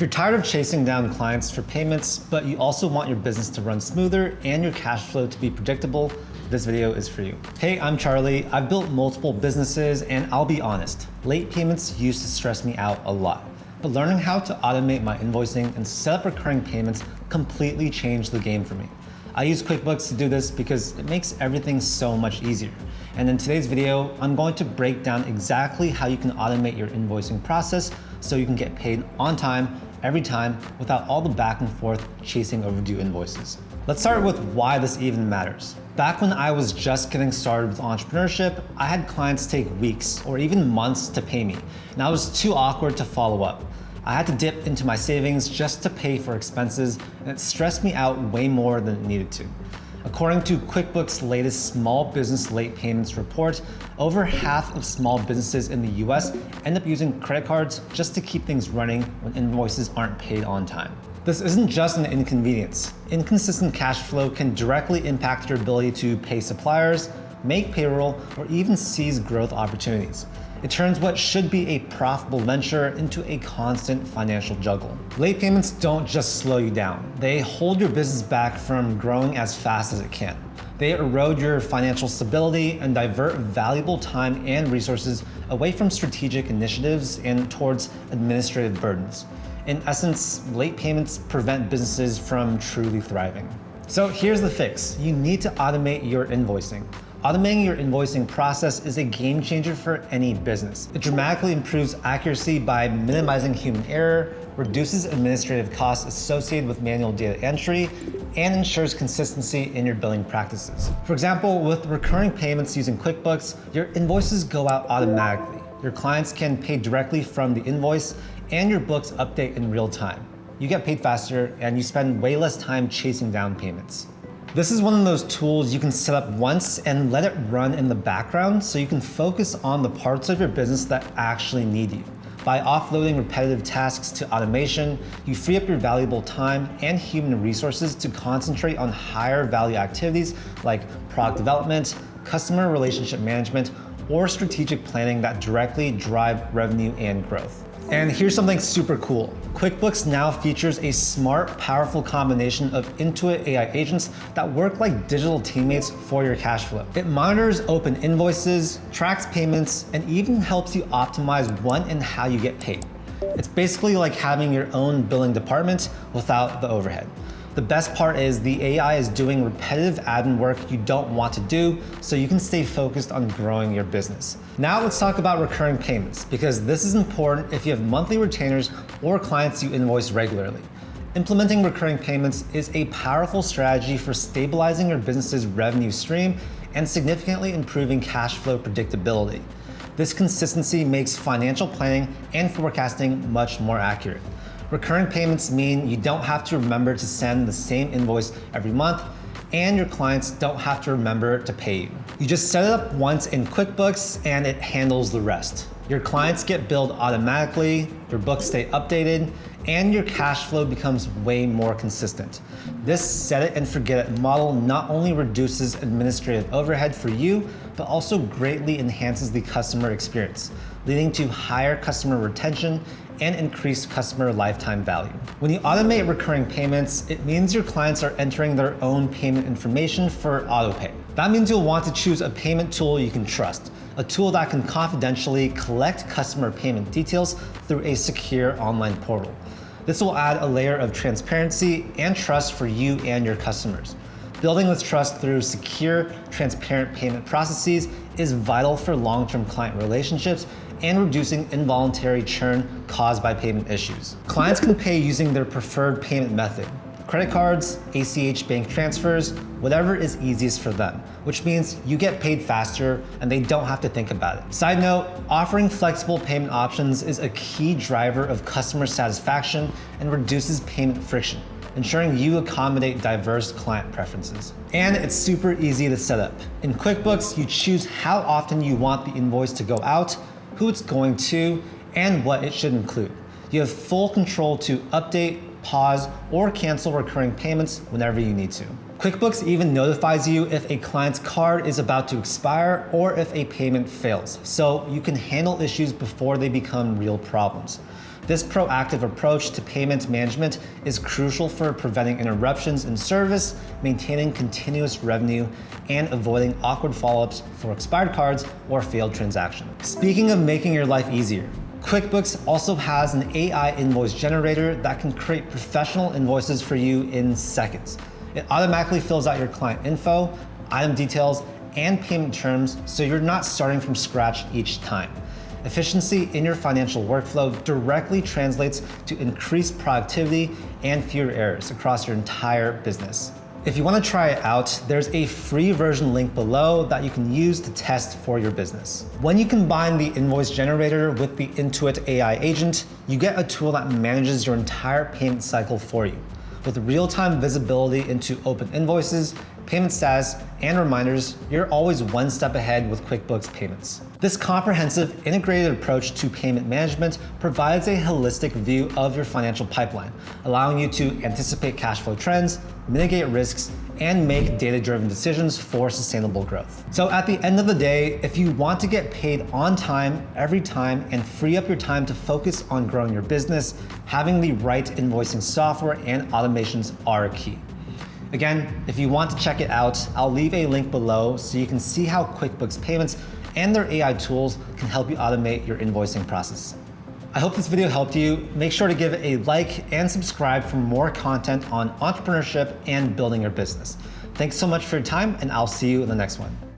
you're tired of chasing down clients for payments, but you also want your business to run smoother and your cash flow to be predictable, this video is for you. Hey, I'm Charlie. I've built multiple businesses, and I'll be honest, late payments used to stress me out a lot. But learning how to automate my invoicing and set up recurring payments completely changed the game for me. I use QuickBooks to do this because it makes everything so much easier. And in today's video, I'm going to break down exactly how you can automate your invoicing process so you can get paid on time, every time, without all the back and forth chasing overdue invoices. Let's start with why this even matters. Back when I was just getting started with entrepreneurship, I had clients take weeks or even months to pay me, and I was too awkward to follow up. I had to dip into my savings just to pay for expenses, and it stressed me out way more than it needed to. According to QuickBooks' latest small business late payments report, over half of small businesses in the US end up using credit cards just to keep things running when invoices aren't paid on time. This isn't just an inconvenience. Inconsistent cash flow can directly impact your ability to pay suppliers, make payroll, or even seize growth opportunities. It turns what should be a profitable venture into a constant financial juggle. Late payments don't just slow you down. They hold your business back from growing as fast as it can. They erode your financial stability and divert valuable time and resources away from strategic initiatives and towards administrative burdens. In essence, late payments prevent businesses from truly thriving. So here's the fix. You need to automate your invoicing. Automating your invoicing process is a game changer for any business. It dramatically improves accuracy by minimizing human error, reduces administrative costs associated with manual data entry, and ensures consistency in your billing practices. For example, with recurring payments using QuickBooks, your invoices go out automatically. Your clients can pay directly from the invoice, and your books update in real time. You get paid faster, and you spend way less time chasing down payments. This is one of those tools you can set up once and let it run in the background so you can focus on the parts of your business that actually need you. By offloading repetitive tasks to automation, you free up your valuable time and human resources to concentrate on higher value activities like product development, customer relationship management, or strategic planning that directly drive revenue and growth. And here's something super cool. QuickBooks now features a smart, powerful combination of Intuit AI agents that work like digital teammates for your cash flow. It monitors open invoices, tracks payments, and even helps you optimize when and how you get paid. It's basically like having your own billing department without the overhead. The best part is the AI is doing repetitive admin work you don't want to do, so you can stay focused on growing your business. Now let's talk about recurring payments, because this is important if you have monthly retainers or clients you invoice regularly. Implementing recurring payments is a powerful strategy for stabilizing your business's revenue stream and significantly improving cash flow predictability. This consistency makes financial planning and forecasting much more accurate. Recurring payments mean you don't have to remember to send the same invoice every month, and your clients don't have to remember to pay you. You just set it up once in QuickBooks and it handles the rest. Your clients get billed automatically, your books stay updated, and your cash flow becomes way more consistent. This set it and forget it model not only reduces administrative overhead for you, but also greatly enhances the customer experience, leading to higher customer retention and increased customer lifetime value. When you automate recurring payments, it means your clients are entering their own payment information for autopay. That means you'll want to choose a payment tool you can trust, a tool that can confidentially collect customer payment details through a secure online portal. This will add a layer of transparency and trust for you and your customers. Building this trust through secure, transparent payment processes is vital for long-term client relationships and reducing involuntary churn caused by payment issues. Clients can pay using their preferred payment method: credit cards, ACH bank transfers, whatever is easiest for them, which means you get paid faster and they don't have to think about it. Side note, offering flexible payment options is a key driver of customer satisfaction and reduces payment friction, ensuring you accommodate diverse client preferences. And it's super easy to set up. In QuickBooks, you choose how often you want the invoice to go out, who it's going to, and what it should include. You have full control to update, pause, or cancel recurring payments whenever you need to. QuickBooks even notifies you if a client's card is about to expire or if a payment fails, so you can handle issues before they become real problems. This proactive approach to payment management is crucial for preventing interruptions in service, maintaining continuous revenue, and avoiding awkward follow-ups for expired cards or failed transactions. Speaking of making your life easier, QuickBooks also has an AI invoice generator that can create professional invoices for you in seconds. It automatically fills out your client info, item details, and payment terms, so you're not starting from scratch each time. Efficiency in your financial workflow directly translates to increased productivity and fewer errors across your entire business. If you want to try it out, there's a free version link below that you can use to test for your business. When you combine the invoice generator with the Intuit AI agent, you get a tool that manages your entire payment cycle for you. With real-time visibility into open invoices, payment status, and reminders, you're always one step ahead with QuickBooks Payments. This comprehensive, integrated approach to payment management provides a holistic view of your financial pipeline, allowing you to anticipate cash flow trends, mitigate risks, and make data-driven decisions for sustainable growth. So at the end of the day, if you want to get paid on time, every time, and free up your time to focus on growing your business, having the right invoicing software and automations are key. Again, if you want to check it out, I'll leave a link below so you can see how QuickBooks Payments and their AI tools can help you automate your invoicing process. I hope this video helped you. Make sure to give it a like and subscribe for more content on entrepreneurship and building your business. Thanks so much for your time, and I'll see you in the next one.